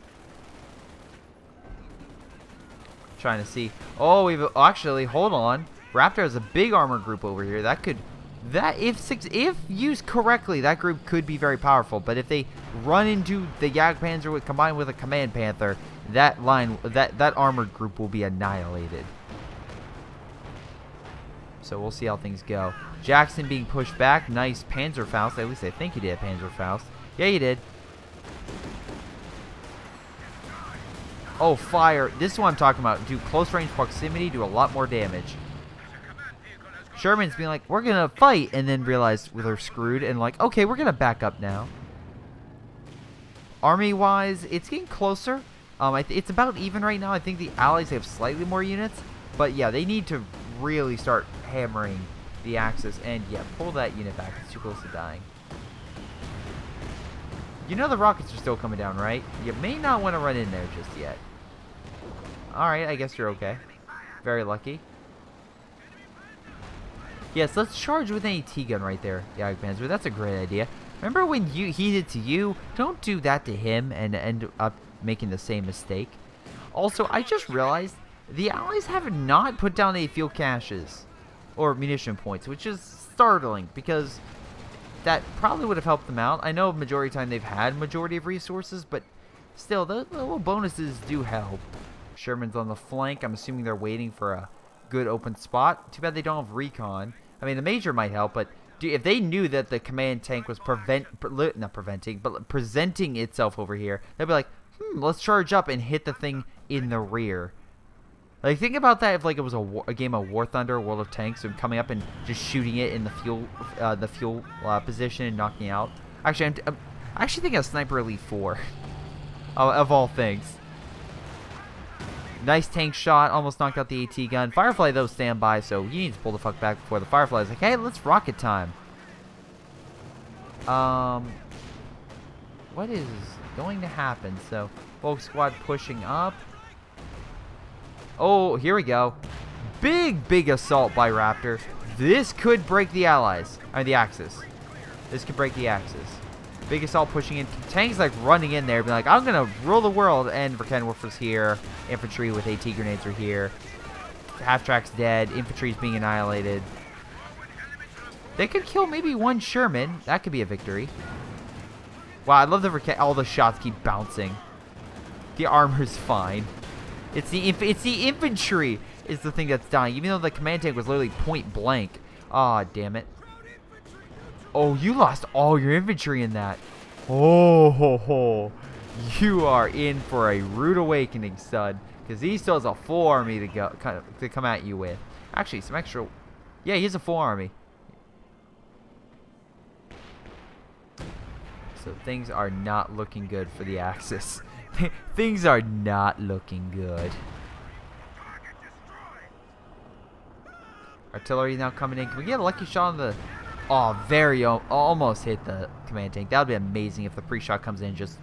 Trying to see. Oh, we've actually, hold on. Raptor has a big armor group over here. That could... if used correctly, that group could be very powerful. But if they run into the Jagdpanzer combined with a Command Panther, that line, that armored group will be annihilated. So we'll see how things go. Jackson being pushed back. Nice Panzerfaust. At least I think he did a Panzerfaust. Yeah, he did. Oh, fire. This is what I'm talking about. Do close range proximity, do a lot more damage. Sherman's being like, we're going to fight, and then realize they're screwed, and like, okay, we're going to back up now. Army-wise, it's getting closer. It's about even right now. I think the Allies have slightly more units, but yeah, they need to really start hammering the Axis, and yeah, pull that unit back. It's too close to dying. You know the rockets are still coming down, right? You may not want to run in there just yet. Alright, I guess you're okay. Very lucky. Yes, let's charge with an AT gun right there, Jagdpanzer. That's a great idea. Remember when he did it to you? Don't do that to him and end up making the same mistake. Also, I just realized the Allies have not put down any fuel caches or munition points, which is startling because that probably would have helped them out. I know majority of the time they've had majority of resources, but still, the little bonuses do help. Sherman's on the flank. I'm assuming they're waiting for a good open spot. Too bad they don't have recon. I mean, the Major might help, but if they knew that the command tank was presenting itself over here, they'd be like, let's charge up and hit the thing in the rear. Like, think about that if like it was a game of War Thunder, World of Tanks, and coming up and just shooting it in the fuel position and knocking out. Actually, I actually think of Sniper Elite 4, of all things. Nice tank shot, almost knocked out the AT gun. Firefly, though, stand by, so he needs to pull the fuck back before the Firefly's like, hey, let's rocket time. What is going to happen? So, Volk Squad pushing up. Oh, here we go. Big assault by Raptor. This could break the Allies. I mean, the Axis. This could break the Axis. Big assault pushing in. Tanks like running in there, being like, I'm going to rule the world. And Verkenwerfer's here. Infantry with AT grenades are here. Half-track's dead. Infantry's being annihilated. They could kill maybe one Sherman. That could be a victory. Wow, I love all the shots keep bouncing. The armor's fine. It's the infantry is the thing that's dying, even though the command tank was literally point blank. Aw, damn it. Oh, you lost all your infantry in that. Oh, ho, ho. You are in for a rude awakening, son. Because he still has a full army to come at you with. Actually, some extra... Yeah, he has a full army. So things are not looking good for the Axis. Things are not looking good. Artillery now coming in. Can we get a lucky shot on the... Oh, almost hit the command tank. That would be amazing if the pre-shot comes in and just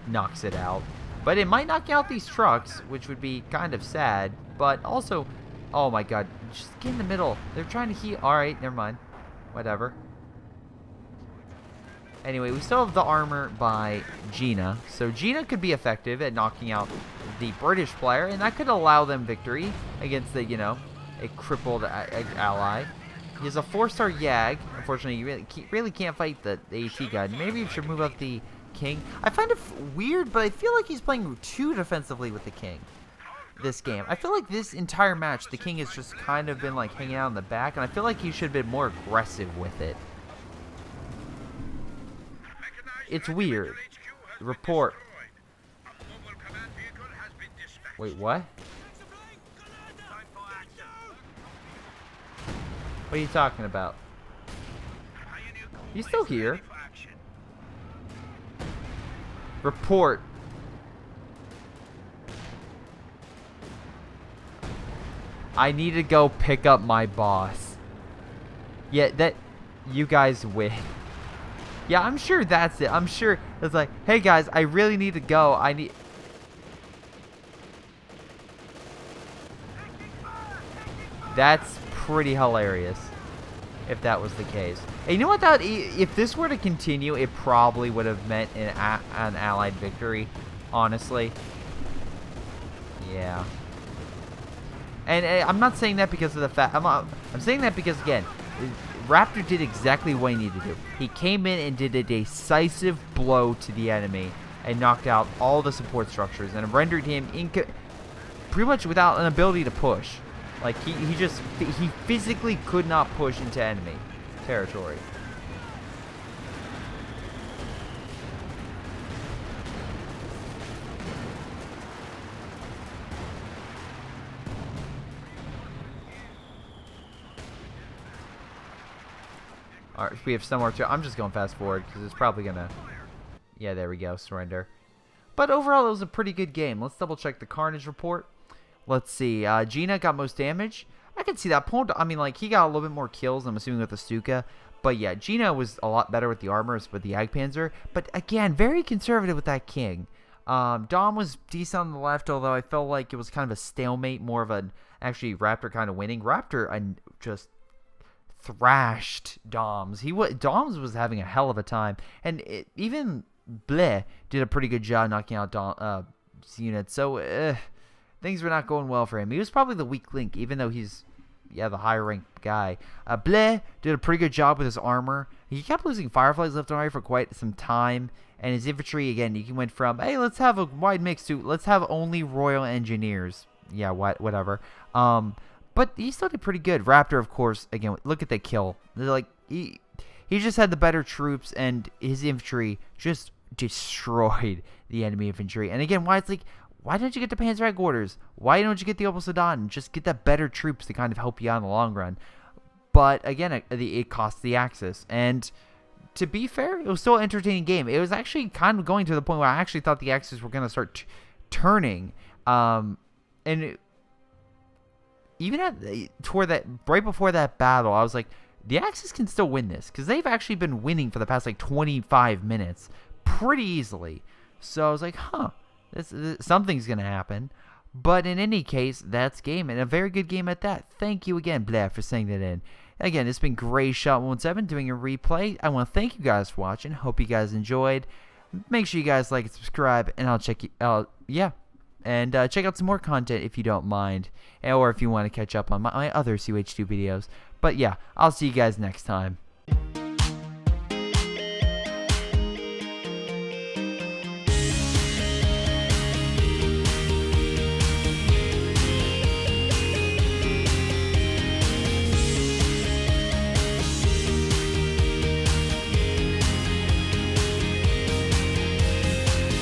knocks it out. But it might knock out these trucks, which would be kind of sad. But also, oh my god, just get in the middle. They're trying to heal. Alright, never mind. Whatever. Anyway, we still have the armor by Gina. So Gina could be effective at knocking out the British player, and that could allow them victory against the, you know, a crippled ally. He has a 4-star Yag. Unfortunately, you really can't fight the AT guy. Maybe you should move up the King. I find it weird, but I feel like he's playing too defensively with the King this game. I feel like this entire match, the King has just kind of been like hanging out in the back, and I feel like he should have been more aggressive with it. It's weird. Report. Wait, what? What are you talking about? He's still here. Report. I need to go pick up my boss. Yeah, you guys win. Yeah, I'm sure that's it. I'm sure it's like, hey guys, I really need to go. That's pretty hilarious if that was the case. And you know what? If this were to continue, it probably would have meant an allied victory, honestly. Yeah. And I'm not saying that because of the fact. I'm saying that because, again, Raptor did exactly what he needed to do. He came in and did a decisive blow to the enemy and knocked out all the support structures and rendered him pretty much without an ability to push. Like, he physically could not push into enemy territory. Alright, we have somewhere to... I'm just going fast forward because it's probably gonna... Yeah, there we go. Surrender. But overall, it was a pretty good game. Let's double check the Carnage report. Let's see. Gina got most damage. I can see that. I mean, like, he got a little bit more kills, I'm assuming, with the Stuka. But yeah, Gina was a lot better with the armors, with the Jagdpanzer. But again, very conservative with that King. Dom was decent on the left, although I felt like it was kind of a stalemate, more of an actually Raptor kind of winning. Raptor just thrashed Doms. Doms was having a hell of a time, and even Bleh did a pretty good job knocking out units. So things were not going well for him. He was probably the weak link, even though he's the higher ranked guy. Bleh did a pretty good job with his armor. He kept losing Fireflies left and right for quite some time. And his infantry, again, he went from, hey, let's have a wide mix to, let's have only Royal Engineers. Yeah, whatever. But he still did pretty good. Raptor, of course, again, look at that kill. Like, he just had the better troops, and his infantry just destroyed the enemy infantry. And again, why don't you get the Panzer Headquarters? Why don't you get the Opel Sedan? Just get that better troops to kind of help you out in the long run. But again, it costs the Axis. And to be fair, it was still an entertaining game. It was actually kind of going to the point where I actually thought the Axis were going to start turning. Even toward that, right before that battle, I was like, the Axis can still win this, because they've actually been winning for the past like 25 minutes pretty easily. So I was like, something's gonna happen. But in any case, that's game, and a very good game at that. Thank you again, Blair, for sending that in. Again, it's been Greyshot17 doing a replay. I want to thank you guys for watching. Hope you guys enjoyed. Make sure you guys like and subscribe, and I'll check you out. And check out some more content if you don't mind, or if you want to catch up on my other CH2 videos. But yeah, I'll see you guys next time.